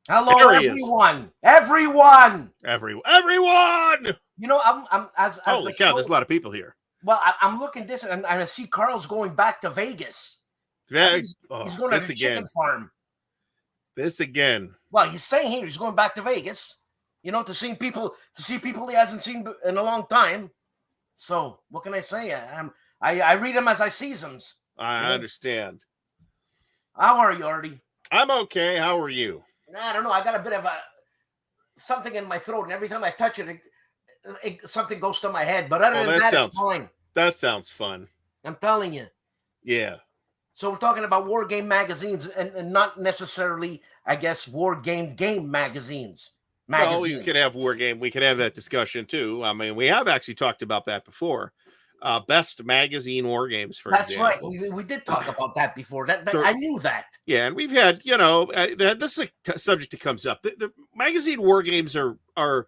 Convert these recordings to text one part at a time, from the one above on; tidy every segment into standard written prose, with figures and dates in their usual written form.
Hello, There he is. everyone. Everyone. Everyone. You know, I'm as Holy the cow, show, there's a lot of people here. well, I'm looking this, and I see Carl's going back to Vegas. Yeah, he's going to the chicken farm. This again. Well, he's saying here he's going back to Vegas. You know, to see people he hasn't seen in a long time. So what can I say? I read them as I see them. I understand. How are you, Artie? I'm okay. How are you? I don't know. I got a bit of something in my throat, and every time I touch it, something goes to my head. But other than that, it's fine. That sounds fun. I'm telling you. Yeah. So we're talking about war game magazines, and not necessarily, I guess, war game magazines. Well, you could have war game. We could have that discussion too. I mean, we have actually talked about that before. Best magazine war games, for example. That's right. We did talk about that before. I knew that. Yeah, and we've had, this is a subject that comes up. The magazine war games are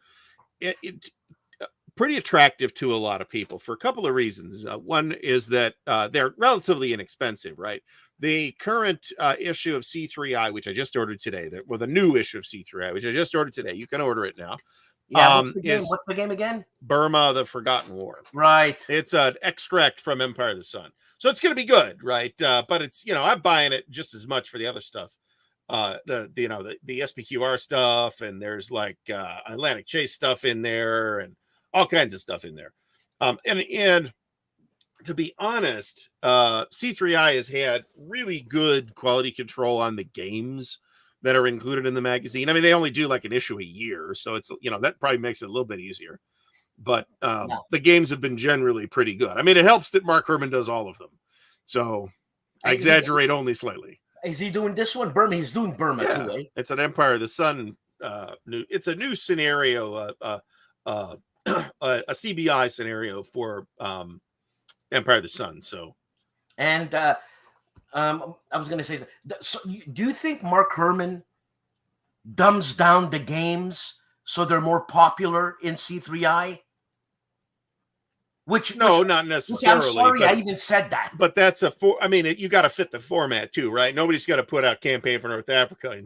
pretty attractive to a lot of people for a couple of reasons. One is that they're relatively inexpensive, right? The current issue of C3I, which I just ordered today, the new issue of C3I, which I just ordered today, you can order it now. Yeah, what's the game again? Burma, the Forgotten War. Right. It's an extract from Empire of the Sun. So it's going to be good, right? But it's, I'm buying it just as much for the other stuff. The SPQR stuff, and there's like Atlantic Chase stuff in there, and all kinds of stuff in there. And to be honest, C3I has had really good quality control on the games that are included in the magazine. I mean, they only do like an issue a year, so it's, that probably makes it a little bit easier. But the games have been generally pretty good. I mean, it helps that Mark Herman does all of them. So I exaggerate only slightly. Is he doing this one? Burma? He's doing Burma too, eh? It's an Empire of the Sun. It's a new scenario, a CBI scenario for Empire of the Sun. So, and I was going to say, so do you think Mark Herman dumbs down the games so they're more popular in C3I? Not necessarily. I'm sorry, I even said that. But that's you got to fit the format too, right? Nobody's got to put out Campaign for North Africa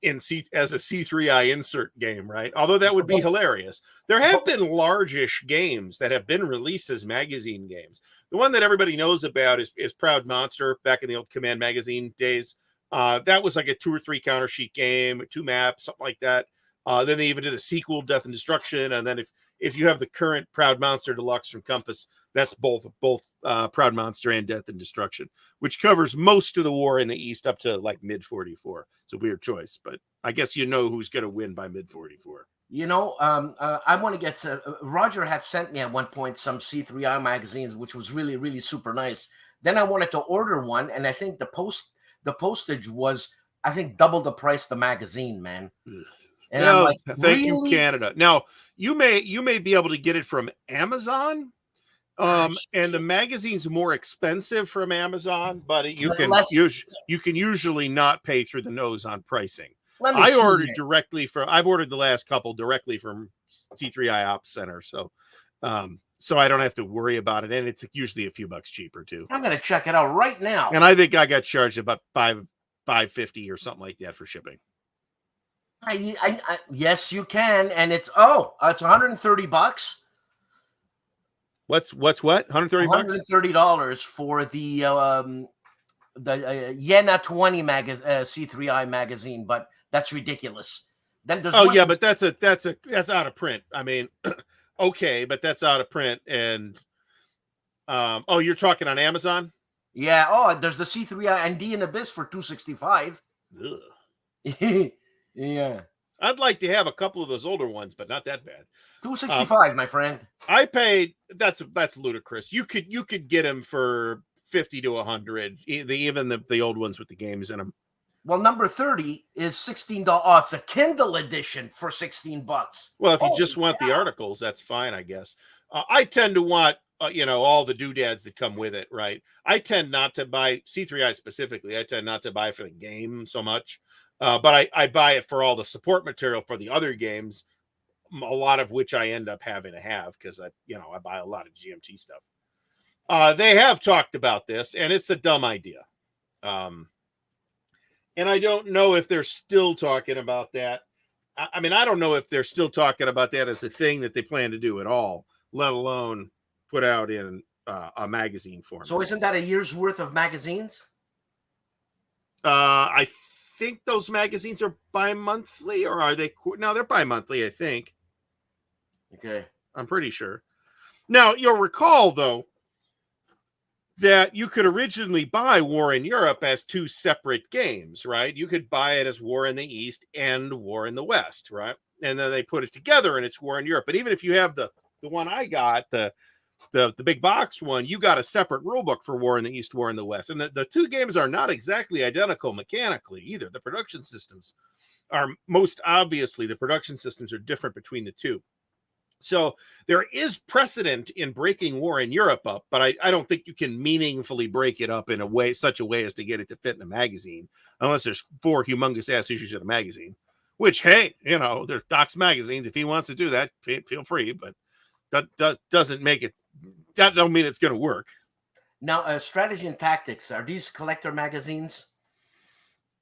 as a C3I insert game, right? Although that would be hilarious. There have been large-ish games that have been released as magazine games. The one that everybody knows about is Proud Monster, back in the old Command magazine days. That was like a 2 or 3 counter sheet game, 2 maps, something like that. Then they even did a sequel, Death and Destruction, and then if you have the current Proud Monster Deluxe from Compass, that's both Proud Monster and Death and Destruction, which covers most of the war in the East up to like mid-44. It's a weird choice, but I guess who's going to win by mid-44. I want to get Roger had sent me at one point some C3I magazines, which was really, really super nice. Then I wanted to order one, and I think the postage was, I think, double the price of the magazine, man. And no, I'm like, thank you, Canada. Now you may be able to get it from Amazon. And the magazine's more expensive from Amazon, but you can usually not pay through the nose on pricing. I've ordered the last couple directly from C3I Ops Center, so I don't have to worry about it, and it's usually a few bucks cheaper too. I'm gonna check it out right now. And I think I got charged about $5.50 or something like that for shipping. Yes, you can, and it's $130. What's what? $130? $130 for the Yena 20 C3I magazine, but that's ridiculous. Then there's but that's out of print. I mean, okay, but that's out of print, and you're talking on Amazon? Yeah. There's the C3I and D and Abyss for $265. Yeah. I'd like to have a couple of those older ones, but not that bad. $265, my friend. I paid. That's ludicrous. You could get them for $50 to $100. Even the old ones with the games in them. Well, number 30 is $16. Oh, it's a Kindle edition for $16. Well, if you just want the articles, that's fine, I guess. I tend to want all the doodads that come with it, right? I tend not to buy C3I specifically. I tend not to buy for the game so much. But I buy it for all the support material for the other games, a lot of which I end up having to have because I buy a lot of GMT stuff. They have talked about this, and it's a dumb idea. And I don't know if they're still talking about that. I mean, I don't know if they're still talking about that as a thing that they plan to do at all, let alone put out in a magazine form. So isn't that a year's worth of magazines? I think those magazines are bi-monthly, or are they? No, they're bi-monthly, I think. Okay. I'm pretty sure. Now, you'll recall, though, that you could originally buy War in Europe as two separate games, right? You could buy it as War in the East and War in the West, right? And then they put it together and it's War in Europe. But even if you have the one I got, the big box one, you got a separate rule book for War in the East, War in the West. And the two games are not exactly identical mechanically either. The production systems are most obviously, the production systems are different between the two. So there is precedent in breaking War in Europe up, but I don't think you can meaningfully break it up in a way, such a way as to get it to fit in a magazine, unless there's 4 humongous ass issues in a magazine, which, hey, you know, there's Doc's magazines. If he wants to do that, feel free, but that doesn't make it, that don't mean it's going to work. Now, Strategy and Tactics, are these collector magazines?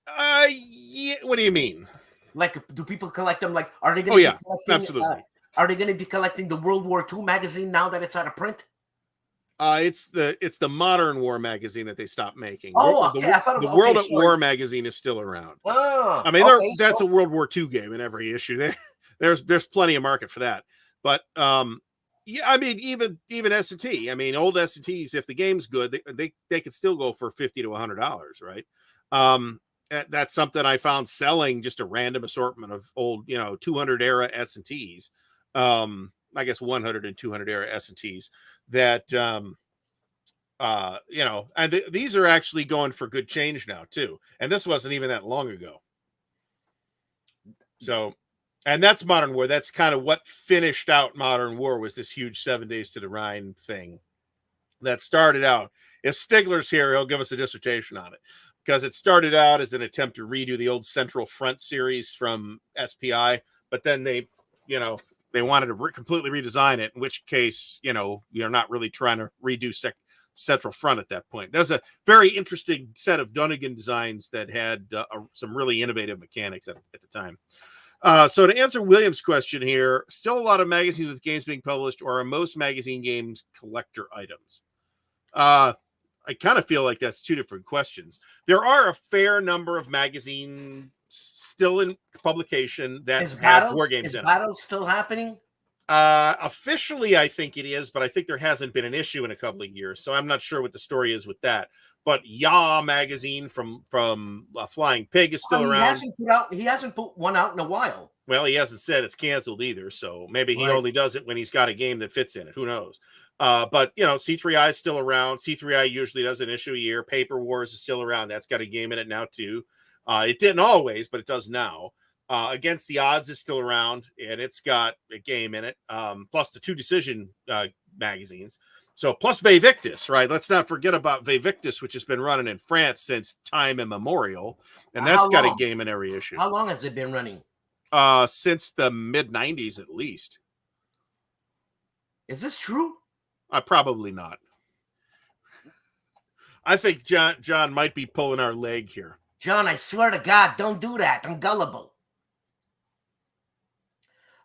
Yeah. What do you mean? Like, do people collect them? Like, are they going to be collecting? Absolutely. Are they going to be collecting the World War II magazine now that it's out of print? It's the Modern War magazine that they stopped making. Oh, okay. The World at War magazine is still around. Oh, I mean, that's a World War II game in every issue. There's plenty of market for that. But yeah, I mean, even S&T. I mean, old S&Ts, if the game's good, they could still go for $50 to $100, right? That's something I found selling, just a random assortment of old, 200 era S&Ts. I guess 100 and 200 era S&Ts that, and these are actually going for good change now too. And this wasn't even that long ago. So, and that's Modern War. That's kind of what finished out Modern War, was this huge 7 Days to the Rhine thing that started out. If Stigler's here, he'll give us a dissertation on it, because it started out as an attempt to redo the old Central Front series from SPI, but then they wanted to completely redesign it, in which case, you're not really trying to redo Central Front at that point. There's a very interesting set of Dunnigan designs that had some really innovative mechanics at the time. So to answer William's question here, still a lot of magazines with games being published, or are most magazine games collector items? I kind of feel like that's two different questions. There are a fair number of magazines still in publication that have war games in it. Is Battles still happening? Officially, I think it is, but I think there hasn't been an issue in a couple of years, so I'm not sure what the story is with that. But Ya magazine from Flying Pig is still around. He hasn't put one out in a while. Well, he hasn't said it's canceled either, so maybe he only does it when he's got a game that fits in it. Who knows? But C3I is still around. C3I usually does an issue a year. Paper Wars is still around. That's got a game in it now too. It didn't always, but it does now. Against the Odds is still around, and it's got a game in it. Plus the 2 Decision magazines. So plus Vevictus, right? Let's not forget about Vevictus, which has been running in France since time immemorial, and that's got a game in every issue. How long has it been running? Since the mid-90s at least. Is this true? Probably not. I think John might be pulling our leg here. John, I swear to God, don't do that. I'm gullible.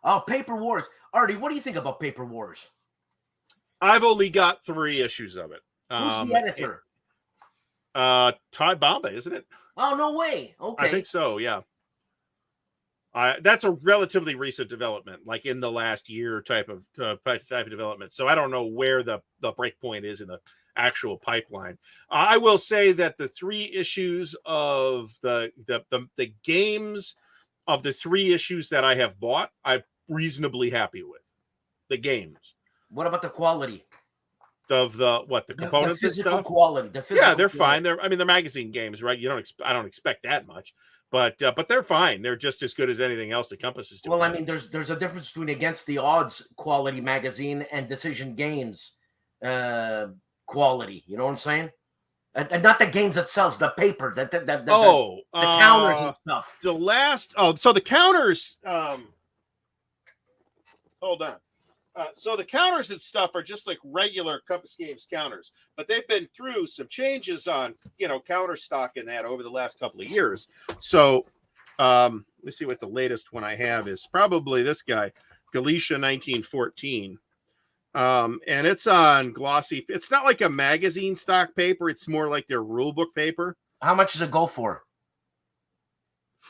Oh, Paper Wars. Artie, what do you think about Paper Wars? I've only got 3 issues of it. Who's the editor? Todd Bombay, isn't it? Oh, no way. Okay. I think so, yeah. That's a relatively recent development, like in the last year type of development. So I don't know where the break point is in the actual pipeline. I will say that the 3 issues of the games of the 3 issues that I have bought, I'm reasonably happy with the games. What about the quality of the components the and stuff? Quality, the physical yeah, they're quality. fine. They're magazine games, right? I don't expect that much, but they're fine. They're just as good as anything else that Compass is doing. Well, I mean, there's a difference between Against the Odds quality magazine and Decision Games quality. You know what I'm saying? And not the games themselves, the paper, the counters and stuff. So the counters. Hold on. So the counters and stuff are just like regular Compass Games counters, but they've been through some changes on, counter stock in that over the last couple of years. So let's see what the latest one I have is. Probably this guy, Galicia 1914. And it's on glossy. It's not like a magazine stock paper. It's more like their rule book paper. How much does it go for?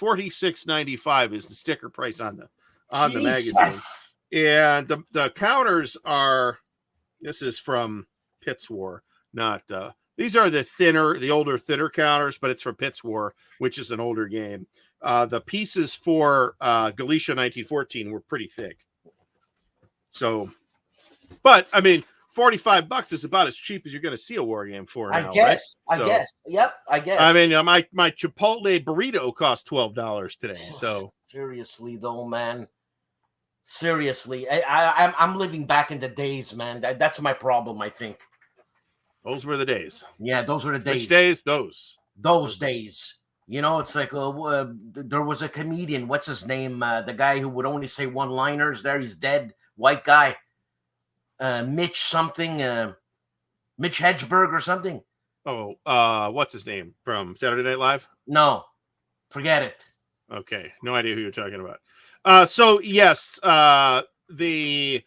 $46.95 is the sticker price on the magazine. And the counters are, this is from Pitt's War, not these are the older thinner counters, but it's from Pitt's War, which is an older game. The pieces for Galicia 1914 were pretty thick. So, but I mean, $45 is about as cheap as you're going to see a war game for now, I guess. right? I guess. Yep, I guess. I mean, my Chipotle burrito cost $12 today. So seriously, though, man. Seriously, I'm living back in the days, man. That's my problem, I think. Those were the days. Yeah, those were the days. Which days? Those days. It's like there was a comedian. What's his name? The guy who would only say one-liners. There, he's dead. White guy. Mitch something. Mitch Hedgeberg or something. Oh, what's his name from Saturday Night Live? No, forget it. Okay, no idea who you're talking about. So yes, the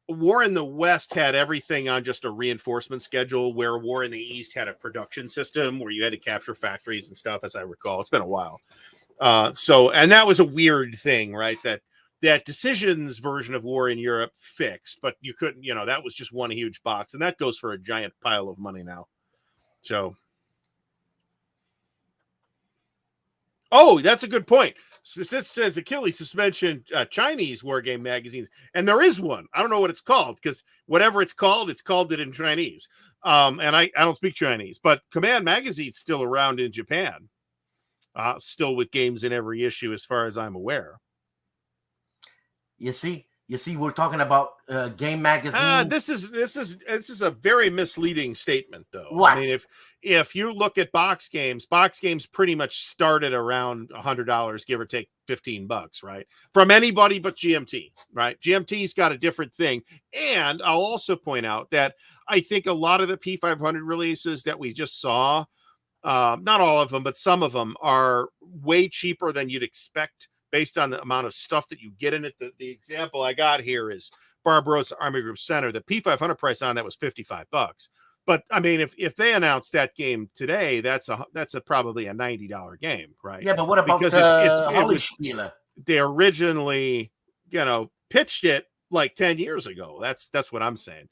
War in the West had everything on just a reinforcement schedule, where War in the East had a production system where you had to capture factories and stuff, as I recall. It's been a while. And that was a weird thing, right? That Decision's version of War in Europe fixed, but you couldn't, that was just one huge box, and that goes for a giant pile of money now. So, oh, that's a good point. Since Achilles has mentioned Chinese war game magazines, and there is one. I don't know what it's called, because whatever it's called it in Chinese. And I don't speak Chinese, but Command Magazine's still around in Japan, still with games in every issue, as far as I'm aware. You see, we're talking about game magazines. This is a very misleading statement, though. What? I mean, if you look at box games pretty much started around $100, give or take $15, right? From anybody but GMT, right? GMT's got a different thing. And I'll also point out that I think a lot of the P500 releases that we just saw, not all of them, but some of them are way cheaper than you'd expect, based on the amount of stuff that you get in it. The example I got here is Barbarossa Army Group Center. The P500 price on that was $55. But I mean, if they announced that game today, that's probably a $90 game, right? Yeah, but what about HOLLANDSPIELE? They originally, pitched it like 10 years ago. That's what I'm saying.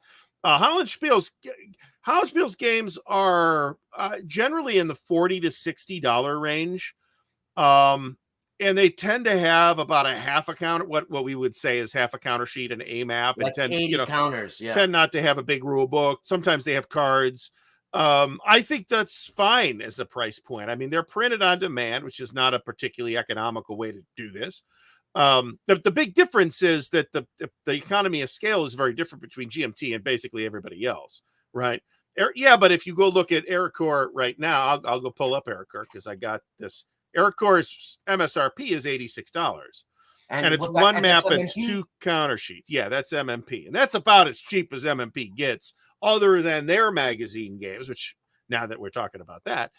HOLLANDSPIELE's games are generally in the $40 to $60 range. And they tend to have about a half a counter, what we would say is half a counter sheet, an A map, like and 80 counters. Yeah, tend not to have a big rule book. Sometimes they have cards. I think that's fine as a price point. I mean, they're printed on demand, which is not a particularly economical way to do this. The big difference is that the economy of scale is very different between GMT and basically everybody else, right? Yeah, but if you go look at Aircore right now, I'll go pull up Aircore because I got this. Aircore's MSRP is $86. And it's one map and two counter sheets. Yeah, that's MMP. And that's about as cheap as MMP gets, other than their magazine games, which, now that we're talking about that,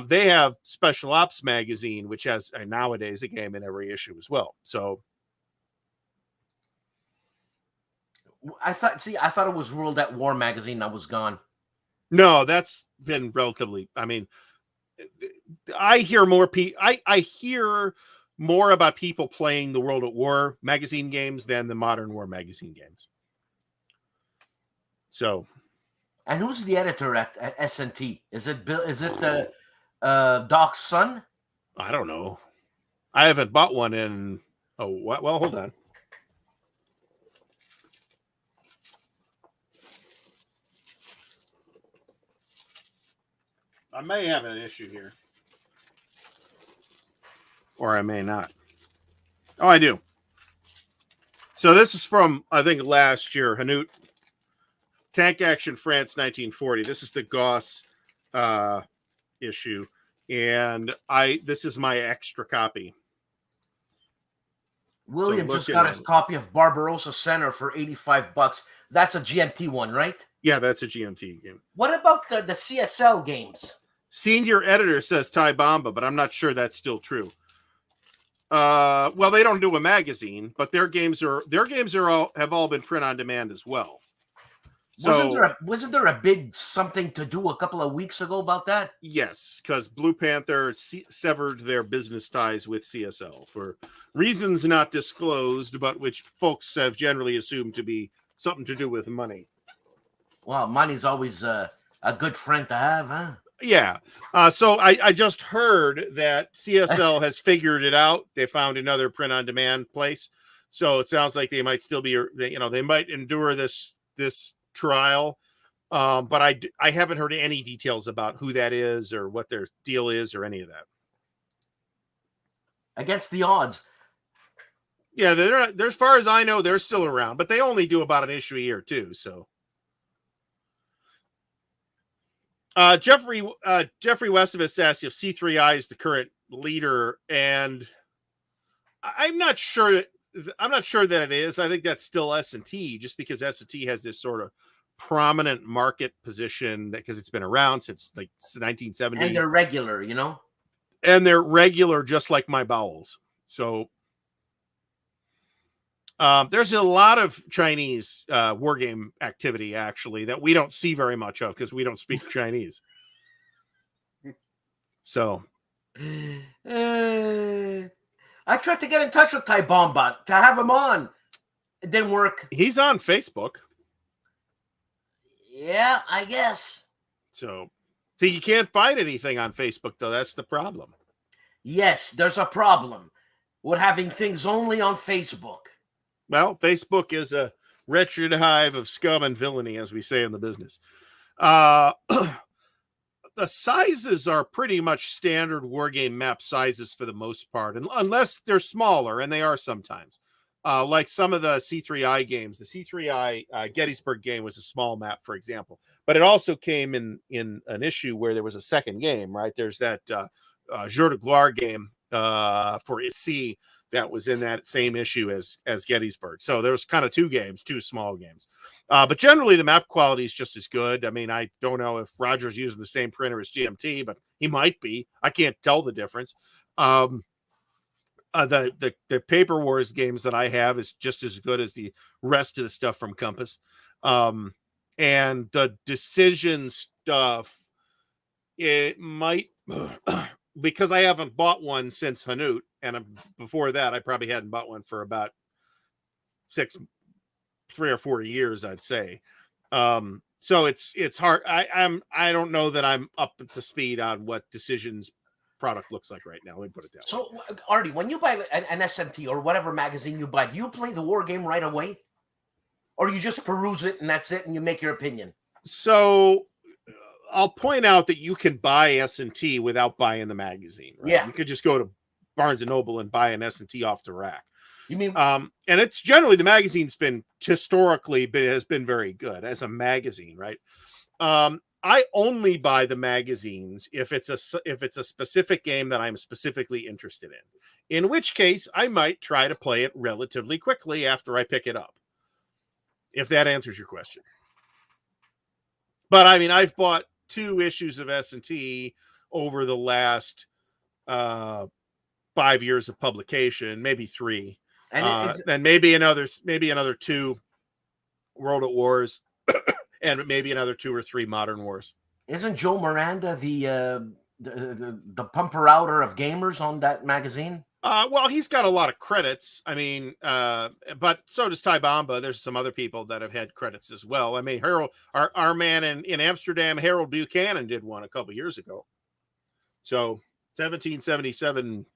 they have Special Ops magazine, which has nowadays a game in every issue as well. So I thought it was ruled that War magazine that was gone. No, that's been relatively, I mean, I hear more I hear more about people playing the World at War magazine games than the Modern War magazine games. So, and who's the editor at SNT? Is it Bill? Is it Doc's son? I don't know. I haven't bought one in. Oh, what? Well, hold on. I may have an issue here. Or I may not. Oh, I do. So this is from, I think, last year. Hanut. Tank Action France 1940. This is the Gauss issue. And this is my extra copy. William just got his copy of Barbarossa Center for $85. That's a GMT one, right? Yeah, that's a GMT game. What about the CSL games? Senior editor says Ty Bomba, but I'm not sure that's still true. Well, they don't do a magazine, but their games have all been print on demand as well. So wasn't there a big something to do a couple of weeks ago about that? Yes, because Blue Panther severed their business ties with CSL for reasons not disclosed, but which folks have generally assumed to be something to do with money. Well, money's always a good friend to have, huh? Yeah. So I just heard that CSL has figured it out. They found another print-on-demand place. So it sounds like they might still be, they might endure this trial. But I haven't heard any details about who that is or what their deal is or any of that. Against the odds. Yeah, they're as far as I know, they're still around, but they only do about an issue a year too. So Jeffrey Westovitz asked if C3I is the current leader, and I'm not sure that it is. I think that's still S&T, just because S&T has this sort of prominent market position because it's been around since like 1970. And they're regular, And they're regular, just like my bowels. So there's a lot of Chinese war game activity, actually, that we don't see very much of because we don't speak Chinese. So I tried to get in touch with Tai Bomba to have him on. It didn't work. He's on Facebook. Yeah, I guess. So you can't find anything on Facebook, though. That's the problem. Yes, there's a problem with having things only on Facebook. Well, Facebook is a wretched hive of scum and villainy, as we say in the business. The sizes are pretty much standard wargame map sizes for the most part, unless they're smaller, and they are sometimes. Like some of the C3I games. The C3I Gettysburg game was a small map, for example. But it also came in an issue where there was a second game, right? There's that Jour de Gloire game for C that was in that same issue as Gettysburg. So there was kind of two small games. But generally, the map quality is just as good. I mean, I don't know if Roger's using the same printer as GMT, but he might be. I can't tell the difference. The Paper Wars games that I have is just as good as the rest of the stuff from Compass. And the decision stuff, it might... because I haven't bought one since Hanut, and before that, I probably hadn't bought one for about 3 or 4 years, I'd say. So it's hard. I don't know that I'm up to speed on what Decision's product looks like right now. Let me put it that way. So, Artie, when you buy an SMT or whatever magazine you buy, do you play the war game right away, or you just peruse it and that's it, and you make your opinion? So I'll point out that you can buy S&T without buying the magazine. Right? Yeah. You could just go to Barnes & Noble and buy an S&T off the rack. You mean? And it's generally, the magazine's been historically has been very good as a magazine, right? I only buy the magazines if it's a specific game that I'm specifically interested in which case I might try to play it relatively quickly after I pick it up. If that answers your question. But I mean, I've bought 2 issues of S&T over the last 5 years of publication, maybe 3, and maybe another 2 World at Wars, and maybe another 2 or 3 Modern Wars. Isn't Joe Miranda the pumper outer of gamers on that magazine? Well, he's got a lot of credits. I mean, but so does Ty Bomba. There's some other people that have had credits as well. I mean, Harold, our man in Amsterdam, Harold Buchanan, did one a couple years ago. So 1777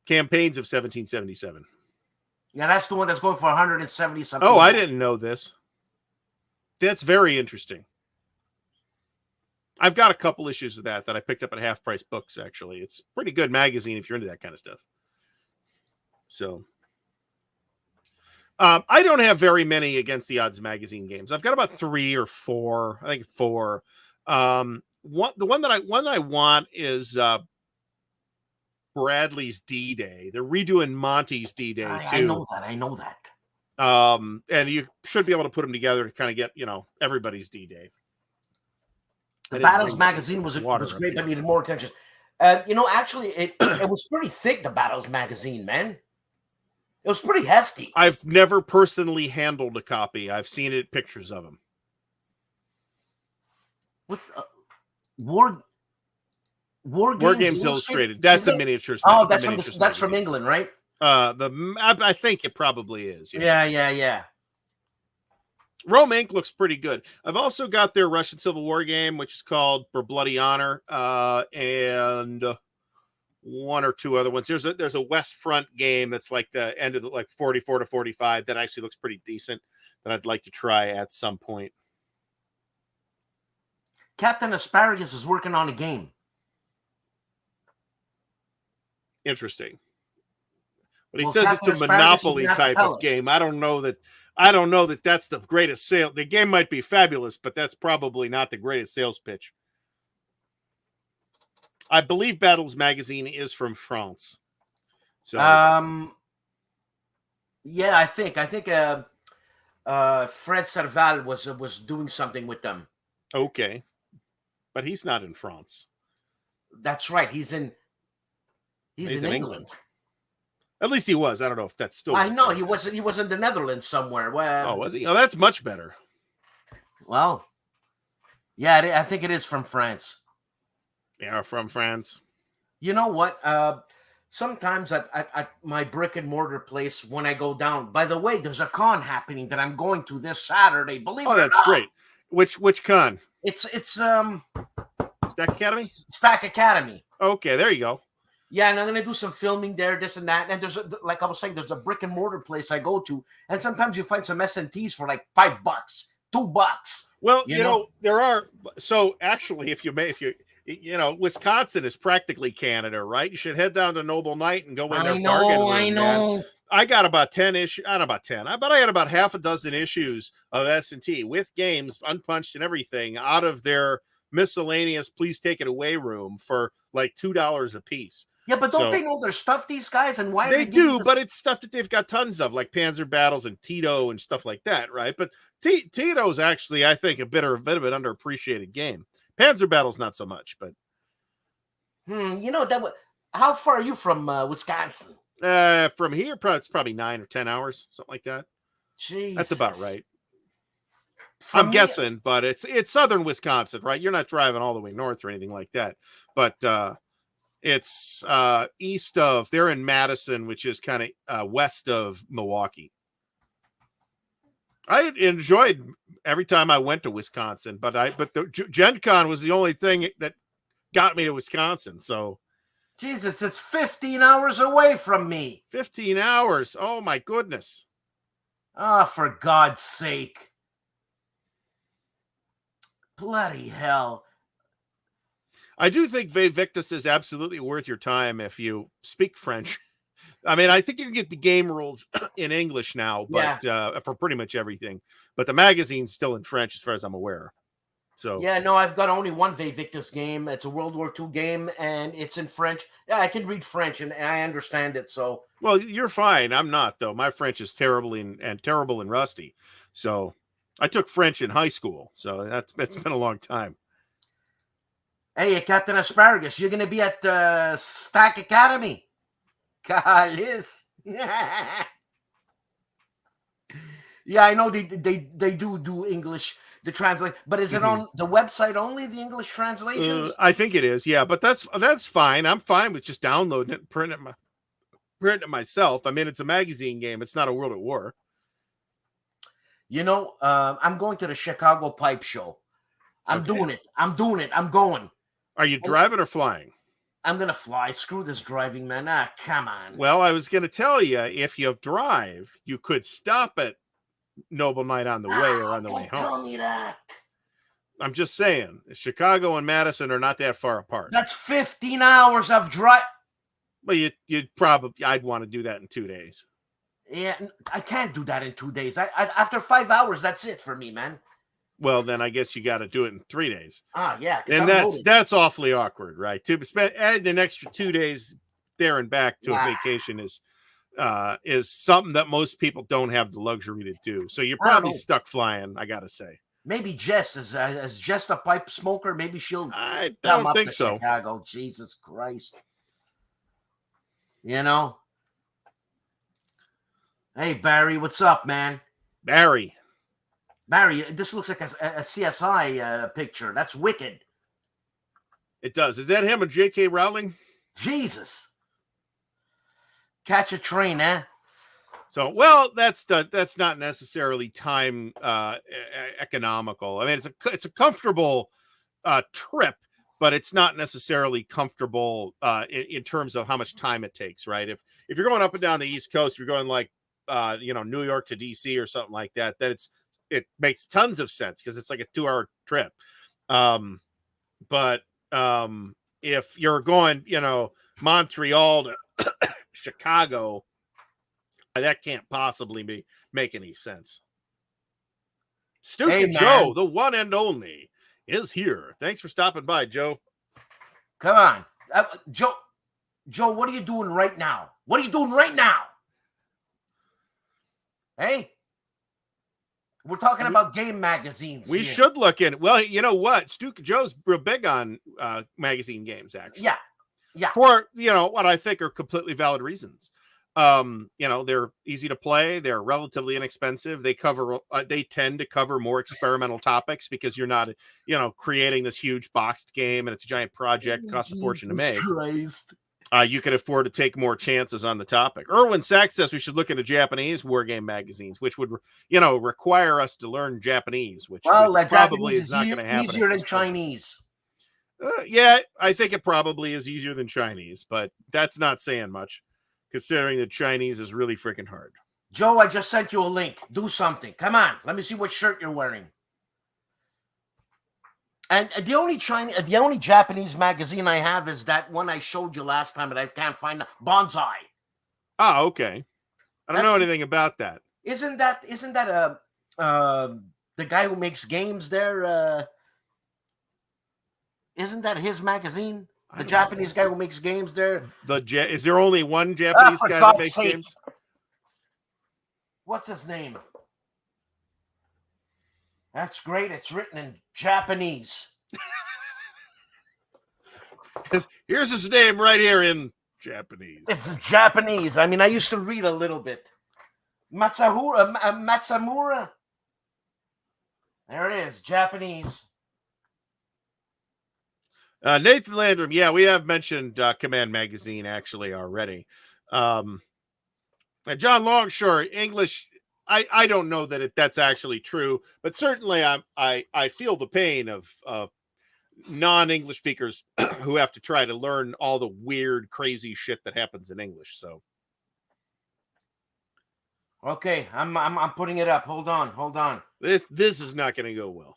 campaigns of 1777. Yeah, that's the one that's going for 170 something. Oh, I didn't know this. That's very interesting. I've got a couple issues of that I picked up at Half Price Books, actually. It's a pretty good magazine if you're into that kind of stuff. So, I don't have very many Against the Odds magazine games. I've got about 3 or 4. I think 4. The one that I want is Bradley's D-Day. They're redoing Monty's D-Day too. I know that. I know that. And you should be able to put them together to kind of get, everybody's D-Day. The Battles magazine was great, but needed more attention. Actually, it was pretty thick, the Battles magazine, man. It was pretty hefty. I've never personally handled a copy. I've seen it, pictures of them. What's War Games Illustrated? That's the miniatures. Oh, that's from England, right? I think it probably is. Yeah. Rome Inc. looks pretty good. I've also got their Russian Civil War game, which is called For Bloody Honor, and one or two other ones. There's a West Front game that's like the end of the 44 to 45 that actually looks pretty decent that I'd like to try at some point. Captain Asparagus is working on a game. Interesting. But he says Captain it's a Monopoly type of game. I don't know that that's the greatest sale. The game might be fabulous, but that's probably not the greatest sales pitch. I believe Battles magazine is from France. So yeah, I think Fred Serval was doing something with them. Okay. But he's not in France. That's right. He's in England. At least he was. I don't know if that's still. I know he was in the Netherlands somewhere. Oh, was he? Oh, that's much better. Well, yeah, I think it is from France. Yeah, from France. You know what? Sometimes at my brick and mortar place, when I go down. By the way, there's a con happening that I'm going to this Saturday. Believe it or not. Oh, that's great. Which con? It's Stack Academy. Stack Academy. Okay, there you go. Yeah, and I'm going to do some filming there, this and that. And there's, like I was saying, there's a brick and mortar place I go to. And sometimes you find some S&Ts for like $5, $2. Well, you know, there are. So actually, if you Wisconsin is practically Canada, right? You should head down to Noble Night and go in there. I know. Man. I got about 10 issues, not about 10. I bet I had about half a dozen issues of S&T with games, unpunched and everything, out of their miscellaneous please take it away room for like $2 a piece. Yeah, but don't they know their stuff, these guys? And why they do, but it's stuff that they've got tons of, like Panzer Battles and Tito and stuff like that, right? But Tito's actually, I think, a bit of an underappreciated game. Panzer Battle's not so much, but how far are you from Wisconsin? From here, it's probably 9 or 10 hours, something like that. Jesus. That's about right. I'm guessing, but it's southern Wisconsin, right? You're not driving all the way north or anything like that. But it's east of, they're in Madison, which is kind of west of Milwaukee. I enjoyed every time I went to Wisconsin, but the Gen Con was the only thing that got me to Wisconsin. So Jesus, it's 15 hours away from me. 15 hours. Oh my goodness. Oh, for God's sake. Bloody hell. I do think Ve Victus is absolutely worth your time if you speak French. I mean, I think you can get the game rules in English now, but for pretty much everything. But the magazine's still in French as far as I'm aware. So yeah, no, I've got only one Ve Victus game. It's a World War II game, and it's in French. Yeah, I can read French, and I understand it. So well, you're fine. I'm not, though. My French is terrible and rusty. So I took French in high school, so that's been a long time. Hey, Captain Asparagus, you're going to be at Stack Academy. Calis. Yeah, I know they do English, the translate, but is it on the website only, the English translations? I think it is, yeah, but that's fine. I'm fine with just downloading it and printing it myself. I mean, it's a magazine game. It's not a World at War. You know, I'm going to the Chicago Pipe Show. I'm doing it. I'm going. Are you driving or flying? I'm going to fly. Screw this driving, man. Ah, come on. Well, I was going to tell you, if you drive, you could stop at Noble Night on the way or on the way home. Tell me that. I'm just saying, Chicago and Madison are not that far apart. That's 15 hours of drive. Well, I'd want to do that in 2 days. Yeah, I can't do that in 2 days. After 5 hours, that's it for me, man. Well, then I guess you got to do it in 3 days. Ah, yeah. And that's awfully awkward, right? To spend add an extra 2 days, there and back to a vacation is something that most people don't have the luxury to do. So you're probably stuck flying, I gotta say. Maybe Jess is Jess a pipe smoker. Maybe she'll I come don't up think to so. Chicago. Jesus Christ. You know? Hey, Barry, what's up, man? Barry, this looks like a CSI picture. That's wicked. it does. Is that him or J.K. Rowling? Jesus. Catch a train, eh? So, well, that's not necessarily time economical. I mean, it's a comfortable trip, but it's not necessarily comfortable in terms of how much time it takes, right? If you're going up and down the East Coast, you're going like New York to DC or something like that, then it makes tons of sense because it's like a 2-hour trip. But if you're going, Montreal to Chicago, that can't possibly make any sense. STUKAJOE, the one and only, is here. Thanks for stopping by, Joe. Come on. Joe, what are you doing right now? What are you doing right now? Hey, we're talking about game magazines. We should look in. Well, you know what? STUKAJOE's real big on magazine games, actually. Yeah. For, what I think are completely valid reasons. They're easy to play. They're relatively inexpensive. They tend to cover more experimental topics because you're not, creating this huge boxed game and it's a giant project, costs a fortune to make. Christ. You can afford to take more chances on the topic. Erwin Sachs says we should look into Japanese war game magazines, which would, require us to learn Japanese, which probably is not going to happen. Easier than Chinese. Yeah, I think it probably is easier than Chinese, but that's not saying much, considering that Chinese is really freaking hard. Joe, I just sent you a link. Do something. Come on. Let me see what shirt you're wearing. And the only Japanese magazine I have is that one I showed you last time, and I can't find Bonsai. Oh, okay. I don't know anything about that. Isn't that the guy who makes games there? Isn't that his magazine? The Japanese guy who makes games there. Is there only one Japanese guy that makes games? What's his name? That's great. It's written in Japanese. Here's his name right here in Japanese. It's Japanese. I mean, I used to read a little bit. Matsamura. There it is. Japanese. Nathan Landrum, yeah, we have mentioned Command Magazine actually already. John Longshore, English. I don't know that that's actually true, but certainly I feel the pain of non-English speakers who have to try to learn all the weird, crazy shit that happens in English. So, okay, I'm putting it up. Hold on. This is not going to go well.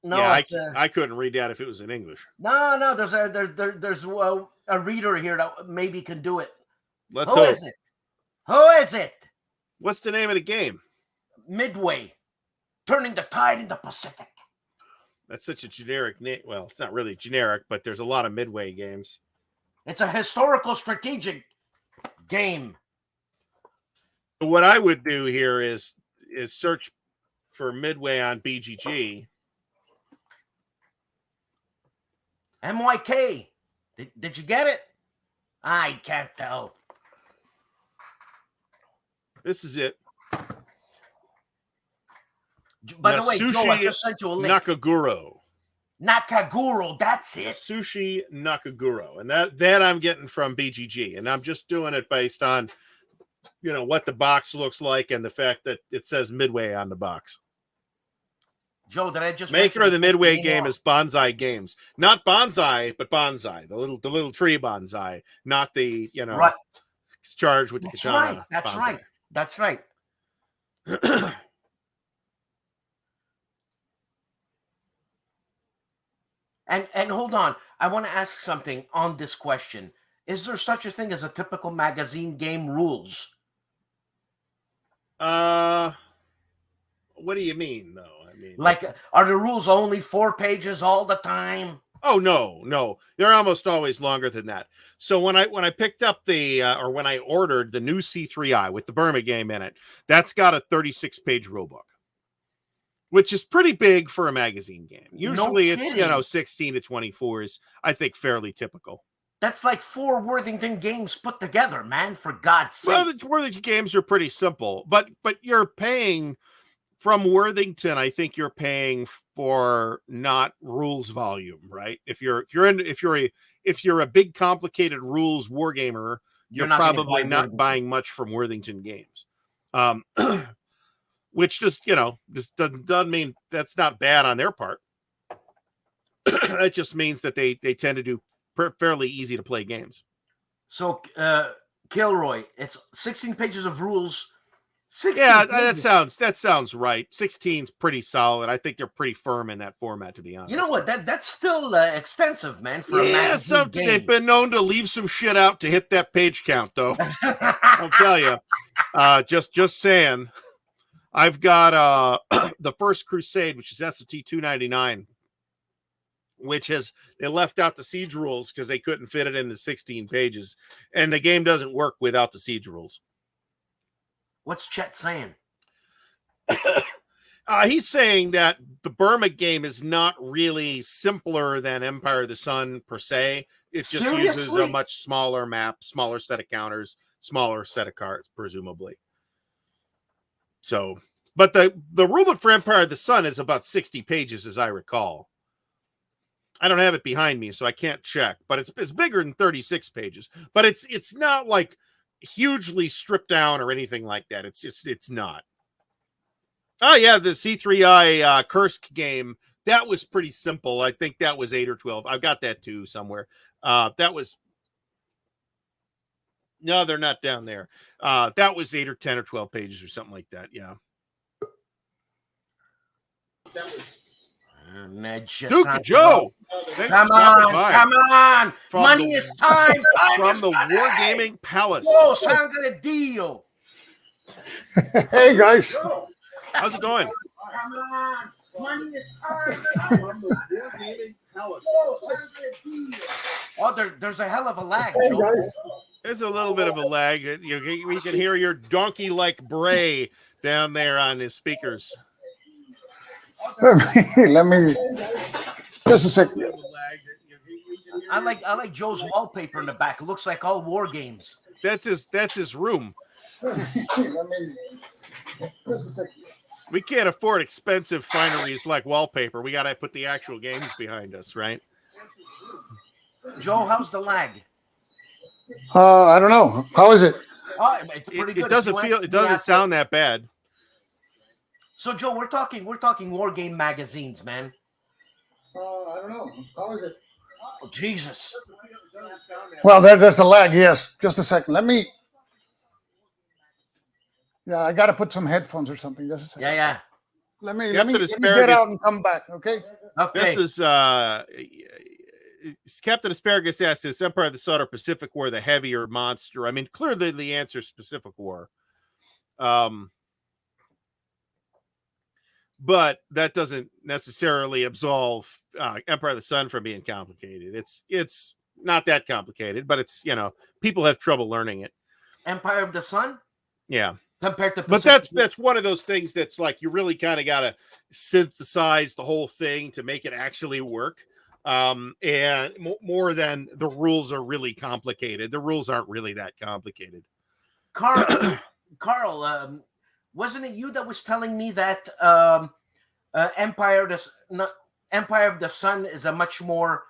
No, yeah, I couldn't read that if it was in English. No, there's a reader here that maybe can do it. Let's hope. Who is it? What's the name of the game? Midway, turning the tide in the Pacific. That's such a generic name. Well, it's not really generic, but there's a lot of Midway games. It's a historical strategic game. What I would do here is search for Midway on BGG. MYK. Did you get it? I can't tell. This is it. By the way, Joe, I just sent you a link. Nakaguro, that's it. Sushi Nakaguro. And that I'm getting from BGG. And I'm just doing it based on, what the box looks like and the fact that it says Midway on the box. Joe, did I just maker of the Midway game is Bonsai Games, not bonsai, but bonsai, the little tree bonsai, not the right. charged with the katana. That's bonsai. right. That's right. And hold on, I want to ask something on this question. Is there such a thing as a typical magazine game rules? What do you mean, though? I mean, like, are the rules only 4 pages all the time? Oh no, they're almost always longer than that. So when I picked up the or when I ordered the new C3I with the Burma game in it, that's got a 36-page rulebook, which is pretty big for a magazine game. Usually it's 16 to 24 is, I think, fairly typical. That's like 4 Worthington games put together, man. For God's sake. Well, the Worthington games are pretty simple, but you're paying. From Worthington, I think you're paying for not rules volume, right? If you're a big complicated rules wargamer, you're probably not buying much from Worthington games. Which just doesn't mean that's not bad on their part. That just means that they tend to do fairly easy to play games. So Kilroy, it's 16 pages of rules. 16 pages. that sounds right. 16's pretty solid. I think they're pretty firm in that format, to be honest. You know what? That's still extensive, man. For a magazine game. They've been known to leave some shit out to hit that page count, though. I'll tell you. Just saying. I've got the First Crusade, which is SOT 299, which they left out the siege rules because they couldn't fit it into 16 pages, and the game doesn't work without the siege rules. What's Chet saying? He's saying that the Burma game is not really simpler than Empire of the Sun per se. It just uses a much smaller map, smaller set of counters, smaller set of cards, presumably. So, but the rulebook for Empire of the Sun is about 60 pages, as I recall. I don't have it behind me, so I can't check, but it's bigger than 36 pages. But it's not like hugely stripped down or anything like that. It's not. Oh yeah, the C3I Kursk game, that was pretty simple. I think that was 8 or 12. I've got that too somewhere. That was no, they're not down there. That was 8 or 10 or 12 pages or something like that. Yeah. That was STUKAJOE. Come on. Money is time. From the Wargaming Palace. Whoa, sound got a deal. Hey, guys. How's it going? Come on. Money is time. From the Wargaming Palace. Oh, there's a hell of a lag. Hey, guys. There's a little bit of a lag. We can hear your donkey-like bray down there on his speakers. Let me just a second. I like Joe's wallpaper in the back. It looks like all war games. That's his room. Let me just a second. We can't afford expensive fineries like wallpaper. We gotta put the actual games behind us, right? Joe, how's the lag? I don't know. How is it? Oh, it's pretty good. It doesn't sound that bad. So, Joe, we're talking war game magazines, man. I don't know. How is it? Oh, Jesus. Well, there's the lag. Yes. Just a second. Let me. Yeah, I got to put some headphones or something. Just a second. Yeah. Let me get out and come back. Okay. This is Captain Asparagus asked, "Is Empire of the Sun or Pacific War the heavier monster?" I mean, clearly the answer is Pacific War. But that doesn't necessarily absolve Empire of the Sun from being complicated. It's not that complicated, but it's, people have trouble learning it. Empire of the Sun? Yeah. Compared to Pacific. But that's one of those things that's like you really kind of got to synthesize the whole thing to make it actually work. And more than the rules are really complicated. The rules aren't really that complicated. Carl, wasn't it you that was telling me that Empire of the Sun is a much more...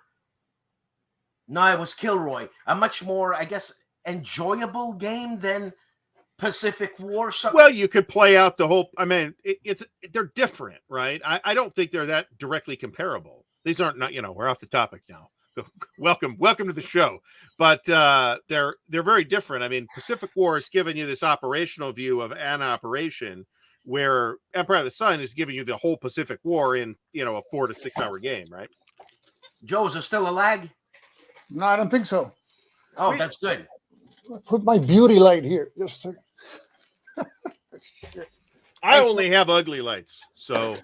No, it was Kilroy. A much more, I guess, enjoyable game than Pacific War. Well, you could play out the whole... I mean, they're different, right? I don't think they're that directly comparable. These aren't, we're off the topic now. Welcome to the show. But they're very different. I mean, Pacific War is giving you this operational view of an operation, where Empire of the Sun is giving you the whole Pacific War in a 4 to 6 hour game, right? Joe, is there still a lag? No, I don't think so. Oh, that's good. Put my beauty light here. Just a... I only have ugly lights, so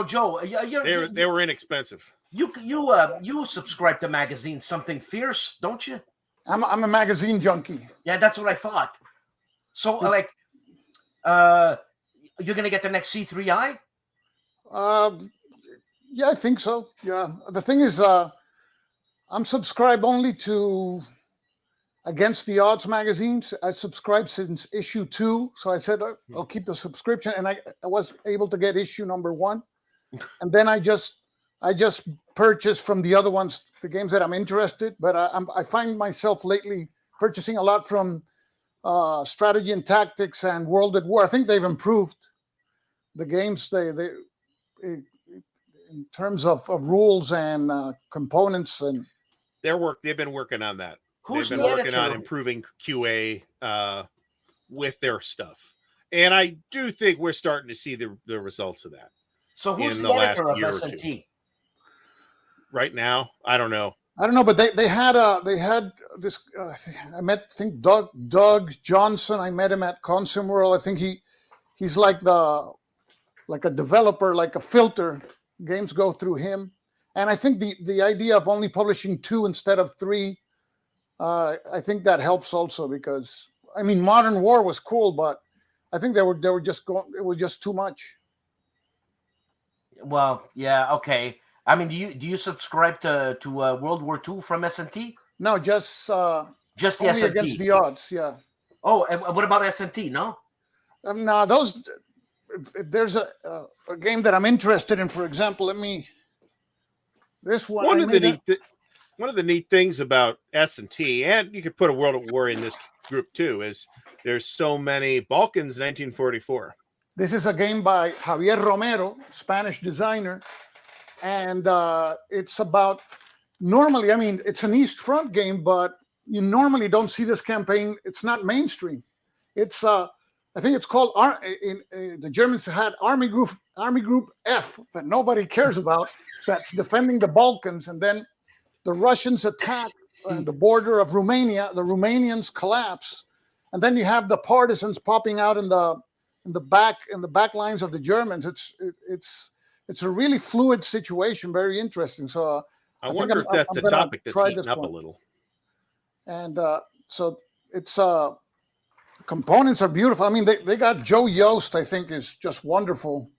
Joe, they were inexpensive. You subscribe to magazines, Something Fierce, don't you? I'm a magazine junkie. Yeah, that's what I thought. So like, you're gonna get the next C3I? Yeah, I think so. Yeah. The thing is, I'm subscribed only to Against the Odds magazines. I subscribed since issue 2, so I said I'll keep the subscription, and I was able to get issue number 1, and then I just purchase from the other ones the games that I'm interested. But I find myself lately purchasing a lot from Strategy and Tactics and World at War. I think they've improved the games. They in terms of rules and components, and they've been working on that. Who's They've been working on improving QA with their stuff, and I do think we're starting to see the results of that. So who's the editor of S&T? Right now, I don't know. But they had this. I think Doug Johnson. I met him at Consum World. I think he's like a developer, like a filter. Games go through him, and I think the idea of only publishing 2 instead of 3, I think that helps also, because I mean Modern War was cool, but I think they were just going. It was just too much. Well, yeah, okay. I mean, do you subscribe to World War II from S&T? No, just the S&T. Against the Odds. Yeah. Oh, and what about S&T? No. No, those. If there's a game that I'm interested in, for example, this one. One of the neat things about S&T, and you could put a World at War in this group too, is there's so many Balkans 1944. This is a game by Javier Romero, Spanish designer, and it's about, normally, I mean, it's an East Front game, but you normally don't see this campaign. It's not mainstream. It's I think it's called the Germans had Army Group F that nobody cares about. That's defending the Balkans, and then the Russians attack the border of Romania. The Romanians collapse, and then you have the partisans popping out in the back lines of the Germans. It's a really fluid situation, very interesting. So I wonder if that's a topic that's heating up a little. And so it's components are beautiful. I mean, they got Joe Yost, I think, is just wonderful.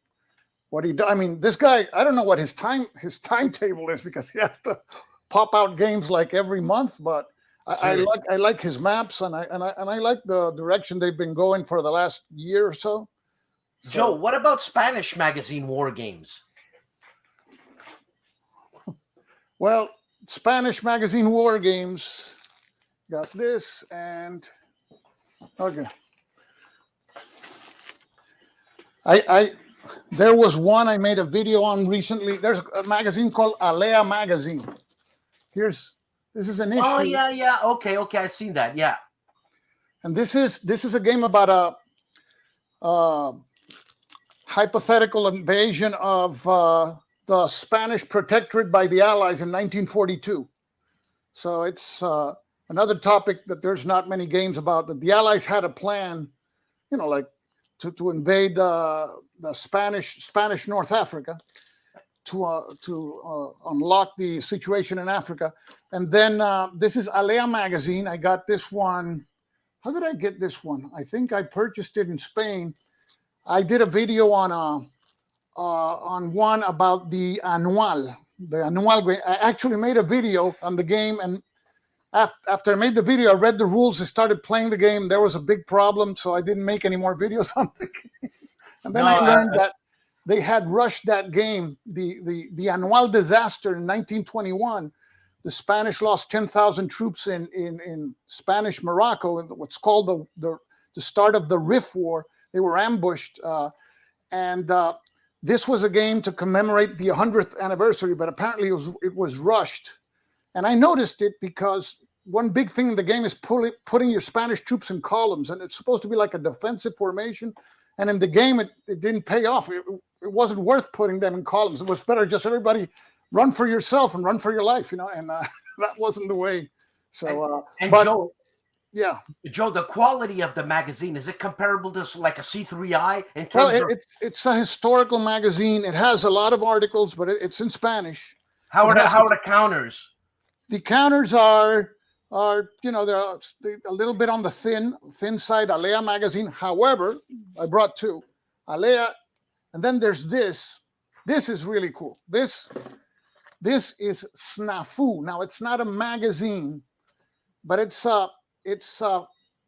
What he does. I mean, this guy, I don't know what his timetable is, because he has to pop out games like every month. But I like his maps, and I like the direction they've been going for the last year or so. Joe, what about Spanish magazine war games? Well, Spanish magazine war games got this, and okay. There was one I made a video on recently. There's a magazine called LAIR magazine. This is an issue. Oh yeah. Okay, I've seen that. Yeah. And this is a game about a hypothetical invasion of the Spanish protectorate by the Allies in 1942. So it's another topic that there's not many games about. That the Allies had a plan, like to invade the Spanish North Africa, to unlock the situation in Africa. And then this is LAIR magazine. I got this one. How did I get this one? I think I purchased it in Spain. I did a video on one about the Annual. I actually made a video on the game, and after I made the video, I read the rules. I started playing the game. There was a big problem, so I didn't make any more videos on the game. And then I learned that they had rushed that game. The Annual disaster in 1921. The Spanish lost 10,000 troops in Spanish Morocco, in what's called the start of the Rif War. They were ambushed, and this was a game to commemorate the 100th anniversary, but apparently it was rushed. And I noticed it because one big thing in the game is putting your Spanish troops in columns, and it's supposed to be like a defensive formation. And in the game, it didn't pay off. It wasn't worth putting them in columns. It was better just everybody run for yourself and run for your life, and that wasn't the way. So, but, Joe, yeah, Joe, the quality of the magazine, is it comparable to like a C3I in terms of? It's a historical magazine. It has a lot of articles, but it's in Spanish. How are the counters? The counters are you know, they're a little bit on the thin side. Alea magazine. However, I brought two. Alea, and then there's this. This is really cool. This is Snafu. Now it's not a magazine, but it's a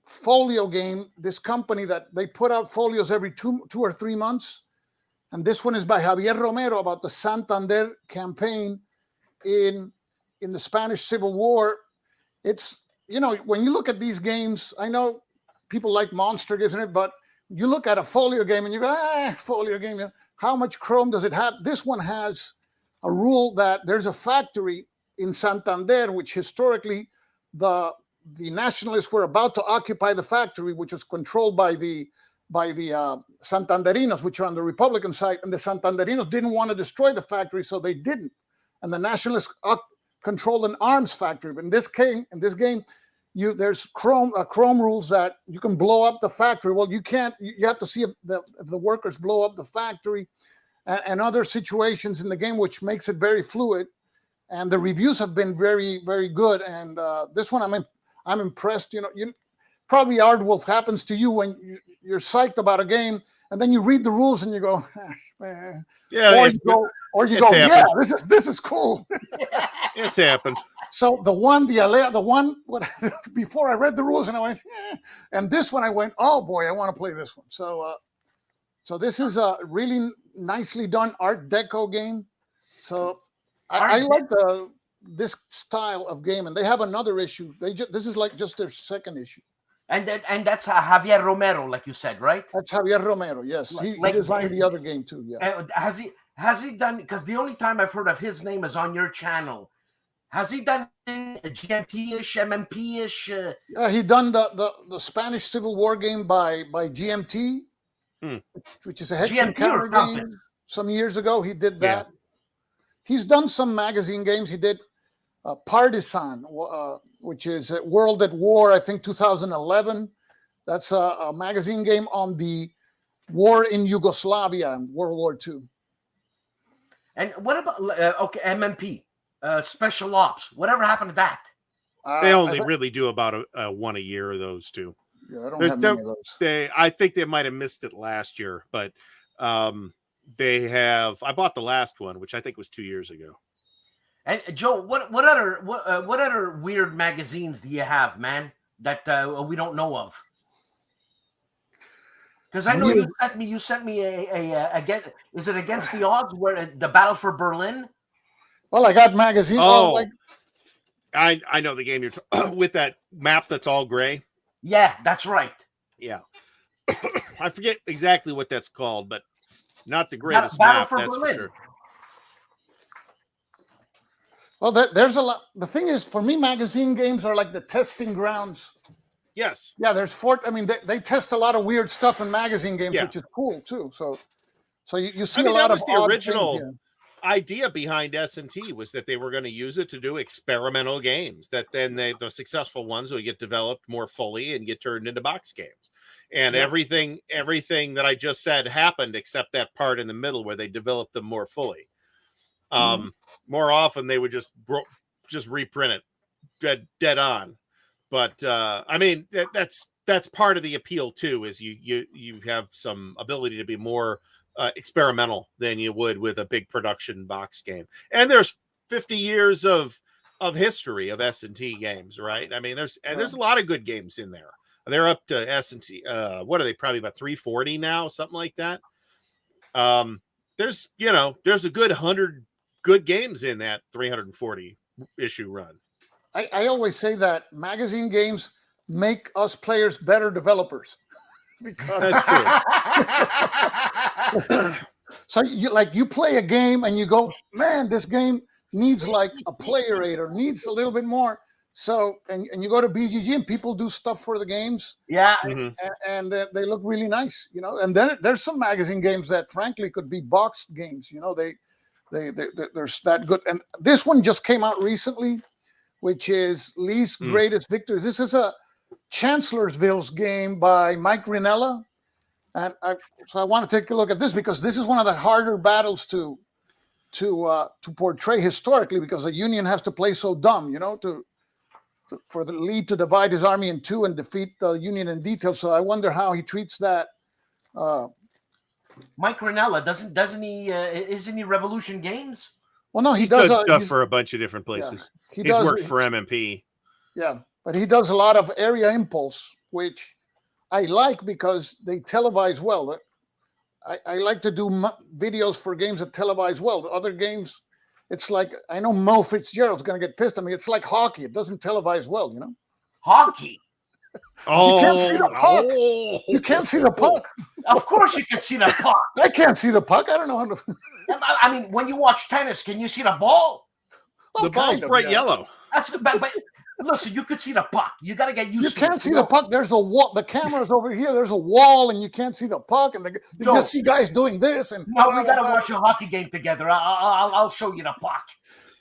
folio game. This company that they put out folios every two or 3 months, and this one is by Javier Romero about the Santander campaign in the Spanish Civil War. It's, you know, when you look at these games, I know people like monster games in it, but you look at a folio game and you go, folio game. How much chrome does it have? This one has a rule that there's a factory in Santander, which historically the nationalists were about to occupy the factory, which was controlled by the Santanderinos, which are on the Republican side, and the Santanderinos didn't want to destroy the factory, so they didn't. And the nationalists controlled an arms factory. But in this game, there's chrome rules that you can blow up the factory. Well, you can't. You have to see if the workers blow up the factory, and other situations in the game, which makes it very fluid. And the reviews have been very, very good. And this one, I'm impressed. You know, probably ARDWULF happens to you when you're psyched about a game, and then you read the rules and you go, man. Yeah, or you go, yeah, this is cool. It's happened. So the one before I read the rules and I went, and this one I went, oh boy, I want to play this one. So this is a really nicely done Art Deco game. So I like this style of game, and they have another issue. This is like just their second issue. And that's Javier Romero, like you said, right? That's Javier Romero. Yes, he designed the other game too. Yeah. Has he done? Because the only time I've heard of his name is on your channel. Has he done GMT-ish, MMP-ish? He done the Spanish Civil War game by GMT, which is a hex and counter game. Some years ago, he did that. Yeah. He's done some magazine games. He did Partisan, which is World at War, I think 2011. That's a magazine game on the war in Yugoslavia and World War II. And what about MMP, Special Ops? Whatever happened to that? They only really do about one a year of those two. Yeah, I don't have many of those. I think they might have missed it last year, but they have. I bought the last one, which I think was 2 years ago. And Joe, what other weird magazines do you have, man, that we don't know of? Because I know you sent me again. Is it Against the Odds, where the Battle for Berlin? Well, I got magazines. I know the game you're with that map that's all gray. Yeah, that's right. Yeah, I forget exactly what that's called, but not the greatest map. That's for sure. Well, there's a lot. The thing is, for me, magazine games are like the testing grounds. Yes. Yeah, there's I mean, they test a lot of weird stuff in magazine games, which is cool too. So you see a lot of the original idea behind S&T was that they were going to use it to do experimental games. That then the successful ones would get developed more fully and get turned into box games. And everything that I just said happened except that part in the middle where they developed them more fully. More often they would just reprint it dead on. But I mean, that's part of the appeal too, is you have some ability to be more experimental than you would with a big production box game. And there's 50 years of history of S&T games, right? I mean, there's a lot of good games in there. They're up to S&T. What are they? Probably about 340 now, something like that. There's a good 100 good games in that 340 issue run. I always say that magazine games make us players better developers. Because that's true. So you play a game and you go, man, this game needs like a player aid or needs a little bit more. So and you go to BGG and people do stuff for the games. Yeah. And they look really nice, you know. And then there's some magazine games that frankly could be boxed games, you know. They're that good. And this one just came out recently, which is Lee's Greatest Victories. This is a Chancellorsville's game by Mike Rinella. And so I want to take a look at this because this is one of the harder battles to to portray historically, because the Union has to play so dumb, you know, for the lead to divide his army in two and defeat the Union in detail. So I wonder how he treats that. Mike Ranella, doesn't he? Isn't he Revolution Games? Well, no, he's done stuff for a bunch of different places. Yeah, he's worked for MMP. Yeah, but he does a lot of Area Impulse, which I like because they televise well. I like to do videos for games that televise well. The other games, it's like, I know Mo Fitzgerald's going to get pissed at me. It's like hockey. It doesn't televise well, you know? Hockey? You can't see the puck. You can't see the puck. Of course you can see the puck. I can't see the puck. I don't know how to... I mean, when you watch tennis, can you see the ball? The ball's bright yellow. That's the but listen, you could see the puck. You got to get used to it. You can't see the puck. There's a wall. The camera's over here. There's a wall, and you can't see the puck. And you just see guys doing this. And no, we got to watch a hockey game together. I'll show you the puck.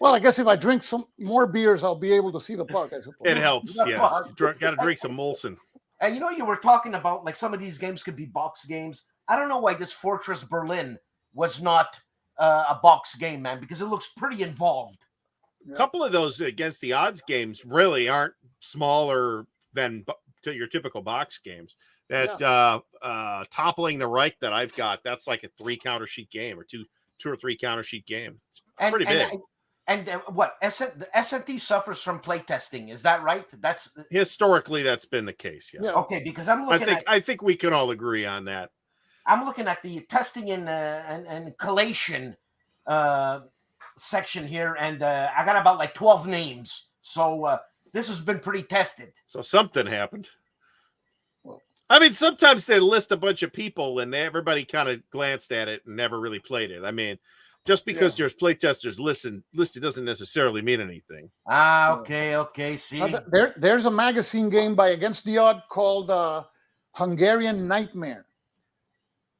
Well, I guess if I drink some more beers, I'll be able to see the puck, I suppose. It helps, yes. Got to drink some Molson. And you know, you were talking about, like, some of these games could be box games. I don't know why this Fortress Berlin was not a box game, man, because it looks pretty involved. A couple of those against the odds games really aren't smaller than your typical box games. That Toppling the Reich that I've got, that's like a 3 counter sheet game, or two or three counter sheet game. It's pretty big. And what the SNT suffers from playtesting, is that right? That's historically that's been the case. Yeah. Okay, because I'm looking. I think we can all agree on that. I'm looking at the testing and collation section here, and I got about like 12 names. So this has been pretty tested. So something happened. I mean, sometimes they list a bunch of people and everybody kind of glanced at it and never really played it. I mean, just because there's playtesters listed doesn't necessarily mean anything. Okay. See, there's a magazine game by Against the Odd called Hungarian Nightmare,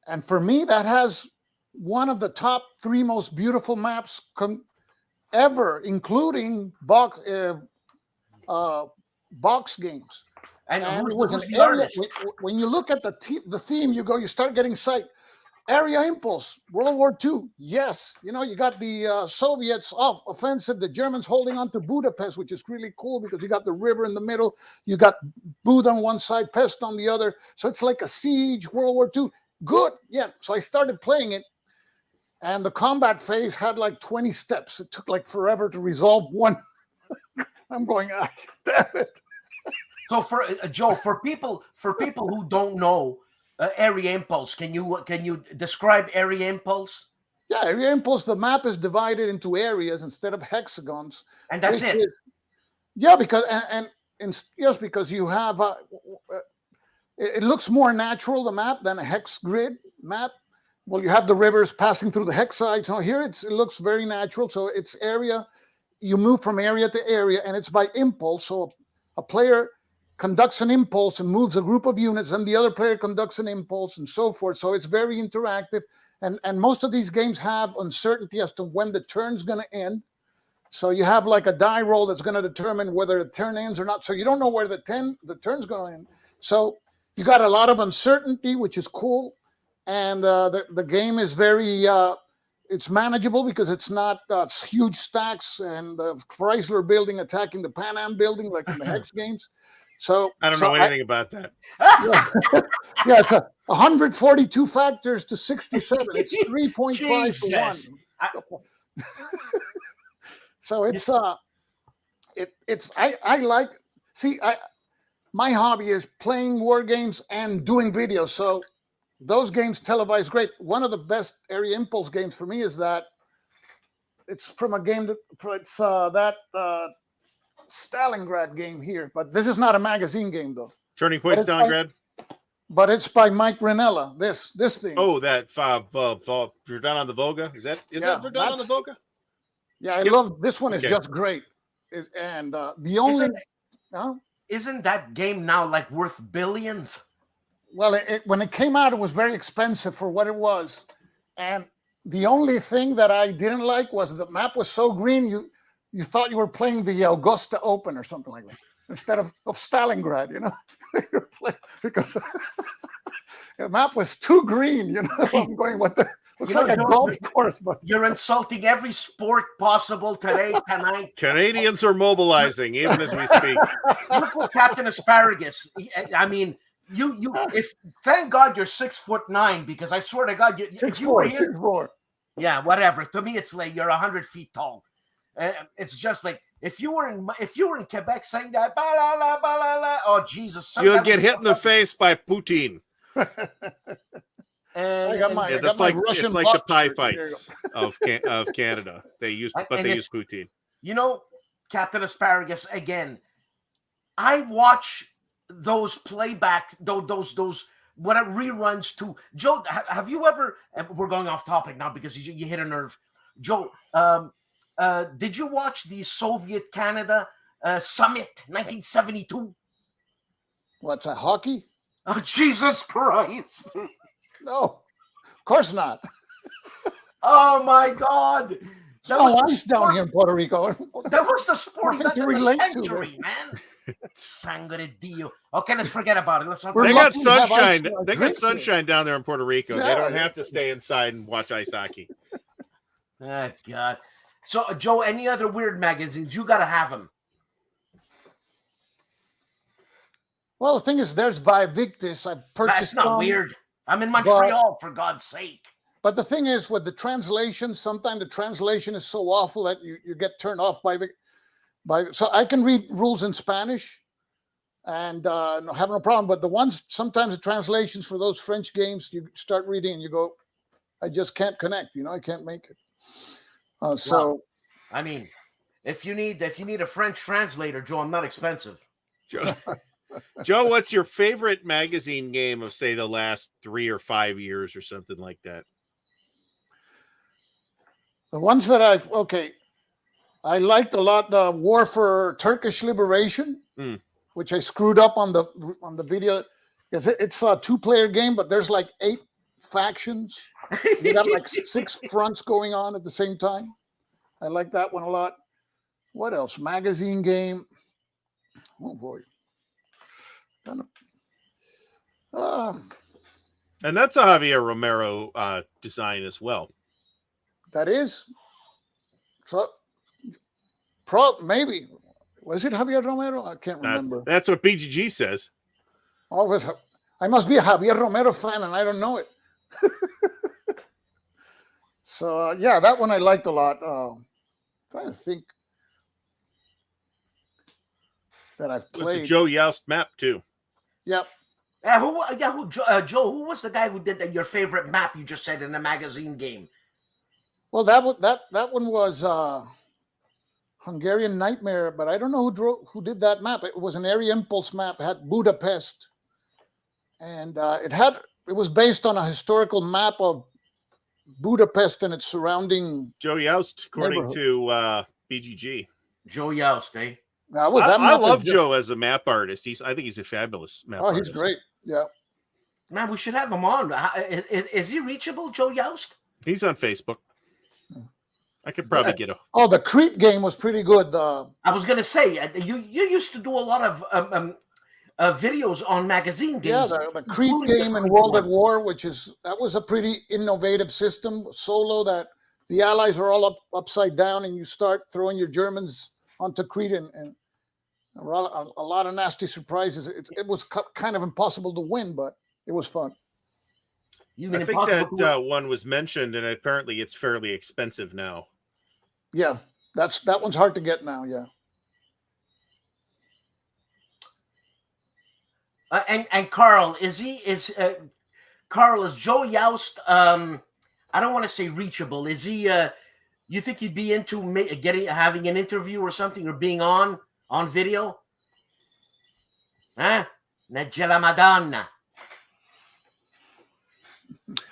and for me, that has one of the top 3 most beautiful maps ever, including box games. And it was an area. When you look at the theme, you start getting sight. Area Impulse, World War II. Yes, you know, you got the Soviets off offensive, the Germans holding on to Budapest, which is really cool because you got the river in the middle, you got Bud on one side, Pest on the other. So it's like a siege, World War II. Good, yeah. So I started playing it, and the combat phase had like 20 steps. It took like forever to resolve one. I'm going, damn it. So for Joe, for people who don't know Area Impulse, can you describe Area Impulse? Yeah, Area Impulse. The map is divided into areas instead of hexagons, and that's it. Because you have it looks more natural, the map, than a hex grid map. Well, you have the rivers passing through the hex sides. Now here it looks very natural. So it's area. You move from area to area, and it's by impulse. So a player conducts an impulse and moves a group of units, and the other player conducts an impulse, and so forth. So it's very interactive, and most of these games have uncertainty as to when the turn's going to end. So you have like a die roll that's going to determine whether the turn ends or not. So you don't know where the turn's going to end. So you got a lot of uncertainty, which is cool, and the game is very it's manageable because it's not huge stacks and the Chrysler building attacking the Pan Am building like in the Hex games. So I don't know anything about that. Yeah, it's 142 factors to 67. It's 3.5 to 1. So it's I like, my hobby is playing war games and doing videos. So those games televise great. One of the best Area Impulse games for me is that it's from a game that Stalingrad game here, but this is not a magazine game though. Turning Point Stalingrad. But it's by Mike Ranella. This thing. Oh, that Verdun on the Volga. Is that Verdun on the Volga? Yeah, I love this one. Is just great. The only isn't that game now like worth billions? Well, when it came out, it was very expensive for what it was, and the only thing that I didn't like was the map was so green. You thought you were playing the Augusta Open or something like that instead of Stalingrad, you know, because the map was too green. You know, I'm going, what Looks like a golf course, but you're insulting every sport possible today, tonight. Canadians are mobilizing even as we speak. You put Captain Asparagus. I mean, if thank God you're 6'9", because I swear to God, if you were here, 6'4". Yeah, whatever. To me, it's like you're 100 feet tall. It's just like if you were in Quebec saying that, oh Jesus, you'll get hit in the face by Putin. And, it's like the pie fights of Canada. They use Putin. You know, Captain Asparagus again. I watch those playback, those what it reruns to. Joe, have you ever? We're going off topic now because you hit a nerve, Joe. Did you watch the Soviet Canada summit 1972? What's that, hockey? Oh, Jesus Christ! No, of course not. Oh my God! That was ice down here in Puerto Rico. That was the sport of the century, to, man. Sangre Dio. Okay, let's forget about it. They got sunshine. They got sunshine down there in Puerto Rico. Yeah, they don't have to stay inside and watch ice hockey. Oh God. So, Joe, any other weird magazines? You got to have them. Well, the thing is, there's Victus. I purchased. That's not weird. I'm in Montreal, for God's sake. But the thing is, with the translation, sometimes the translation is so awful that you get turned off by. So I can read rules in Spanish, and have no problem. But the ones sometimes the translations for those French games, you start reading and you go, I just can't connect. I can't make it. Well, I mean, if you need a French translator, Joe, I'm not expensive. Joe, what's your favorite magazine game of, say, the last 3 or 5 years or something like that? The ones that I liked a lot the War for Turkish Liberation, which I screwed up on the video because it's a 2-player game, but there's like 8 factions. You got like 6 fronts going on at the same time. I like that one a lot. What else? Magazine game. Oh boy. And that's a Javier Romero design as well. That is. So, maybe. Was it Javier Romero? I can't remember. That's what BGG says. Always, I must be a Javier Romero fan, and I don't know it. So, yeah, that one I liked a lot. Trying to think that I've played. With the Joe Youst map, too. Yep. Joe, who was the guy who did your favorite map you just said in a magazine game? Well, that one was Hungarian Nightmare, but I don't know who did that map. It was an area impulse map. It had Budapest, and it was based on a historical map of Budapest and its surrounding. Joe Youst, according to BGG. Joe Youst, eh? I love Joe as a map artist. I think he's a fabulous map artist. He's great. Yeah. Man, we should have him on. Is he reachable, Joe Youst? He's on Facebook. I could probably get a. Oh, the Crete game was pretty good. I was going to say, you used to do a lot of videos on magazine games. Yeah, the Crete game in World at War, that was a pretty innovative system, solo, that the Allies are all upside down and you start throwing your Germans onto Crete and a lot of nasty surprises. It was kind of impossible to win, but it was fun. I think that one was mentioned, and apparently it's fairly expensive now. Yeah, that one's hard to get now. Yeah. And Carl, is Joe Youst? I don't want to say reachable. Is he? You think he'd be into having an interview or something, or being on video? Huh? Nagella Madonna.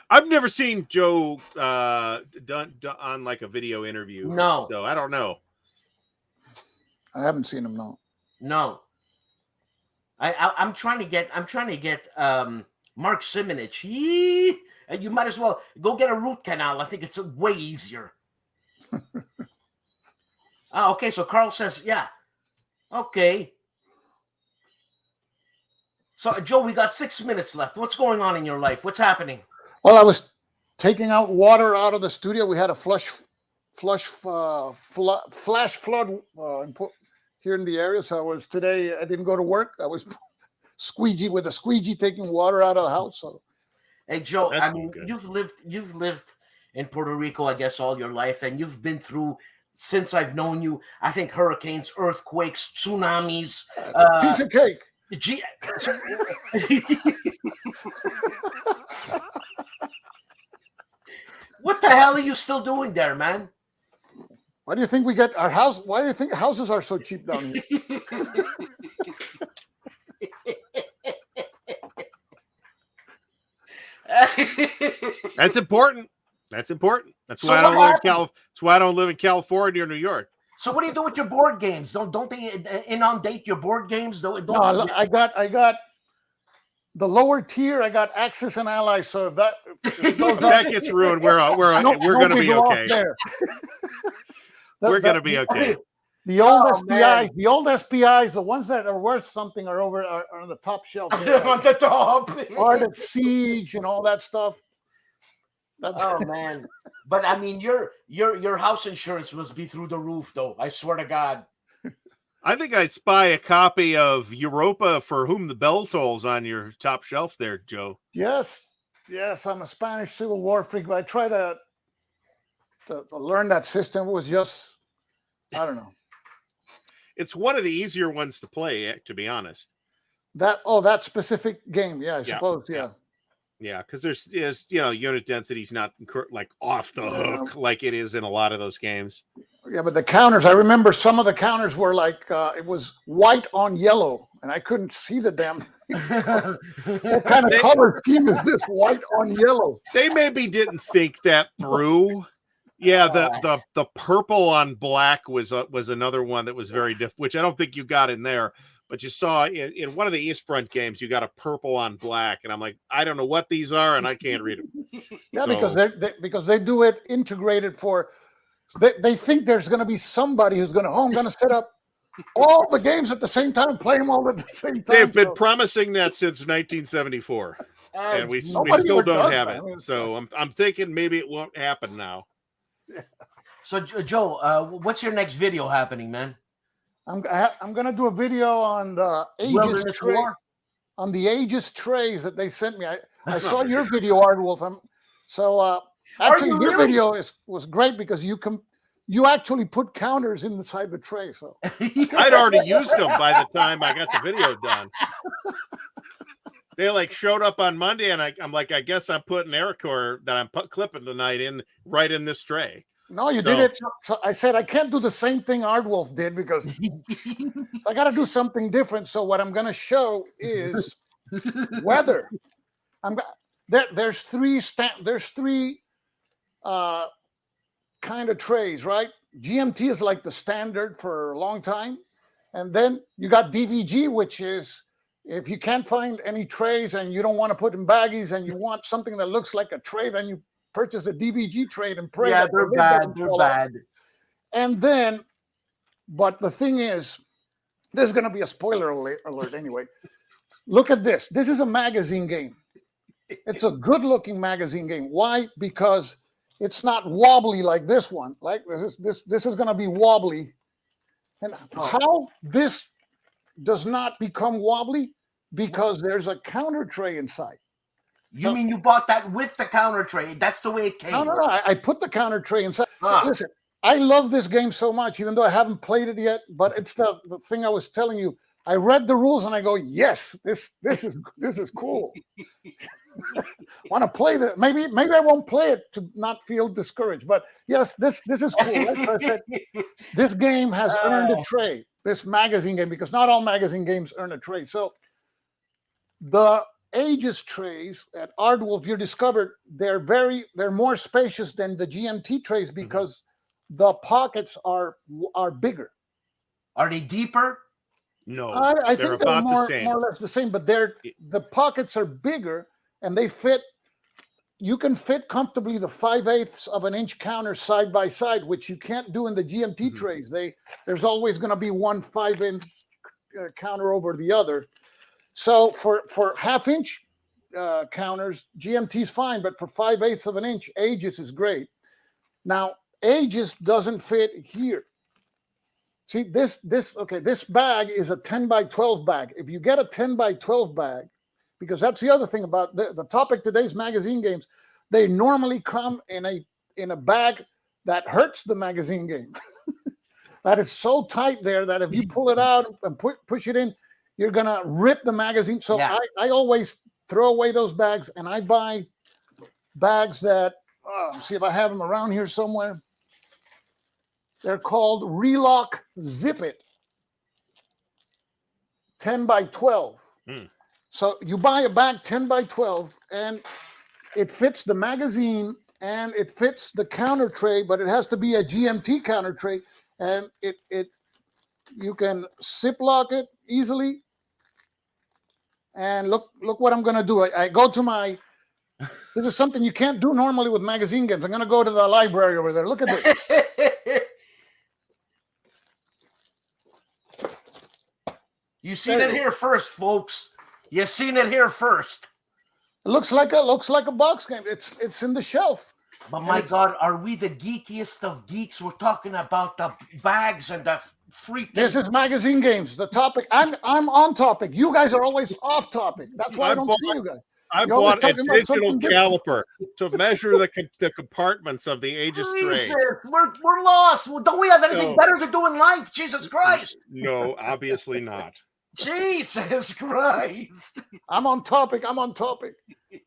I've never seen Joe done on like a video interview. No, so I don't know. I haven't seen him. No. I'm trying to get Mark Simonich. And you might as well go get a root canal. I think it's way easier. Okay, so Carl says, yeah. Okay. So, Joe, we got 6 minutes left. What's going on in your life? What's happening? Well, I was taking out water out of the studio. We had a flash flood here in the area. So today I didn't go to work. I was with a squeegee taking water out of the house. So. Hey Joe, That's I mean, good. you've lived in Puerto Rico, I guess, all your life, and you've been through, since I've known you, I think hurricanes, earthquakes, tsunamis. Piece of cake. What the hell are you still doing there, man? Why do you think we get our house? Why do you think houses are so cheap down here? That's important. That's important. That's why I don't live in That's why I don't live in California or New York. So what do you do with your board games? Don't they inundate your board games? No, I got the lower tier. I got Axis and Allies. So if that gets ruined, we're going to be okay. We're going to be okay. The old SPIs, the old SPIs, the ones that are worth something are on the top shelf. On the top. Ardent Siege and all that stuff. Oh man. But I mean, your house insurance must be through the roof, though. I swear to God. I think I spy a copy of Europa For Whom the Bell Tolls on your top shelf there, Joe. Yes. I'm a Spanish Civil War freak, but I try to learn that system. It was just, I don't know. It's one of the easier ones to play, to be honest. That specific game, yeah, I suppose, yeah. Yeah, because there's unit density's not like off the hook like it is in a lot of those games. Yeah, but the counters, I remember some of the counters were like it was white on yellow, and I couldn't see the damn thing. What kind of color scheme is this? White on yellow. They maybe didn't think that through. Yeah, the purple on black was another one that was very different, which I don't think you got in there. But you saw in one of the East Front games, you got a purple on black, and I'm like, I don't know what these are, and I can't read them. Yeah, because they do it integrated for. They think there's going to be somebody who's going to I'm going to set up all the games at the same time, play them all at the same time. They've been promising that since 1974, and we still don't have it. So I'm thinking maybe it won't happen now. So Joe, what's your next video happening, man? I'm going to do a video on the Aegis trays that they sent me. I saw your video, ARDWULF. Actually, your video was great because you actually put counters inside the tray. So I'd already used them by the time I got the video done. They like showed up on Monday, and I'm like, I guess I'm putting Aircore that I'm clipping tonight right in this tray. No, you did it. So I said I can't do the same thing ARDWULF did because I got to do something different. So what I'm going to show is weather. There's three kind of trays, right? GMT is like the standard for a long time, and then you got DVG, which is if you can't find any trays and you don't want to put in baggies and you want something that looks like a tray, then you purchase a DVG tray and pray. Yeah, they're bad. And then, but the thing is, there's going to be a spoiler alert anyway. Look at this. This is a magazine game. It's a good-looking magazine game. Why? Because it's not wobbly like this one. Like this is going to be wobbly. And how this does not become wobbly? Because there's a counter tray inside. You mean you bought that with the counter tray? That's the way it came. No. I put the counter tray inside. So listen, I love this game so much, even though I haven't played it yet. But it's the thing I was telling you. I read the rules and I go, yes, this is cool. Want to play that? Maybe I won't play it to not feel discouraged. But yes, this is cool. That's what I said. This game has earned a tray. This magazine game, because not all magazine games earn a tray. So the Aegis trays at ARDWULF, you discovered they're more spacious than the GMT trays because the pockets are bigger. Are they deeper? No, I think they're more or less the same, but the pockets are bigger and they fit. You can fit comfortably the 5/8 of an inch counter side by side, which you can't do in the GMT trays. There's always going to be one 5-inch counter over the other. So for 1/2 inch, counters. GMT is fine, but for 5/8 of an inch, Aegis is great. Now, Aegis doesn't fit here. See, this bag is a 10 by 12 bag. If you get a 10 by 12 bag, because that's the other thing about the topic today's magazine games, they normally come in a bag that hurts the magazine game. That is so tight there that if you pull it out and push it in, you're gonna rip the magazine. So Yeah. I always throw away those bags, and I buy bags that, see if I have them around here somewhere. They're called Relock Zip It 10 by 12. So you buy a bag 10 by 12 and it fits the magazine and it fits the counter tray, but it has to be a GMT counter tray, and you can Ziploc it easily. And look what I'm going to do. I go to my, this is something you can't do normally with magazine games. I'm going to go to the library over there. Look at this. You seen it here first, folks. You seen it here first. It looks like a box game. It's in the shelf. But my God, are we the geekiest of geeks? We're talking about the bags and the freaking. This is magazine games. The topic. I'm on topic. You guys are always off topic. That's why I don't see you guys. I bought a digital caliper to measure the compartments of the Aegis trays. We're lost. Don't we have anything better to do in life? Jesus Christ. No, obviously not. Jesus Christ. I'm on topic.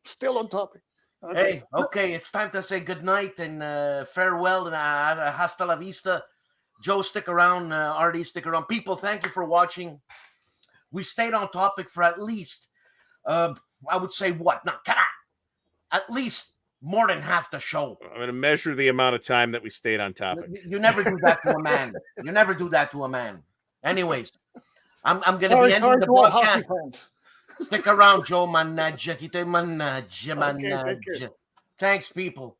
Still on topic. Okay. Hey, okay, it's time to say goodnight and farewell and hasta la vista. Joe, stick around. RD, stick around. People, thank you for watching. We stayed on topic for at least, I would say what? No, at least more than half the show. I'm going to measure the amount of time that we stayed on topic. You never do that to a man. You never do that to a man. Anyways, I'm going to be ending the broadcast. Stick around, Joe. Manage. Thanks, people.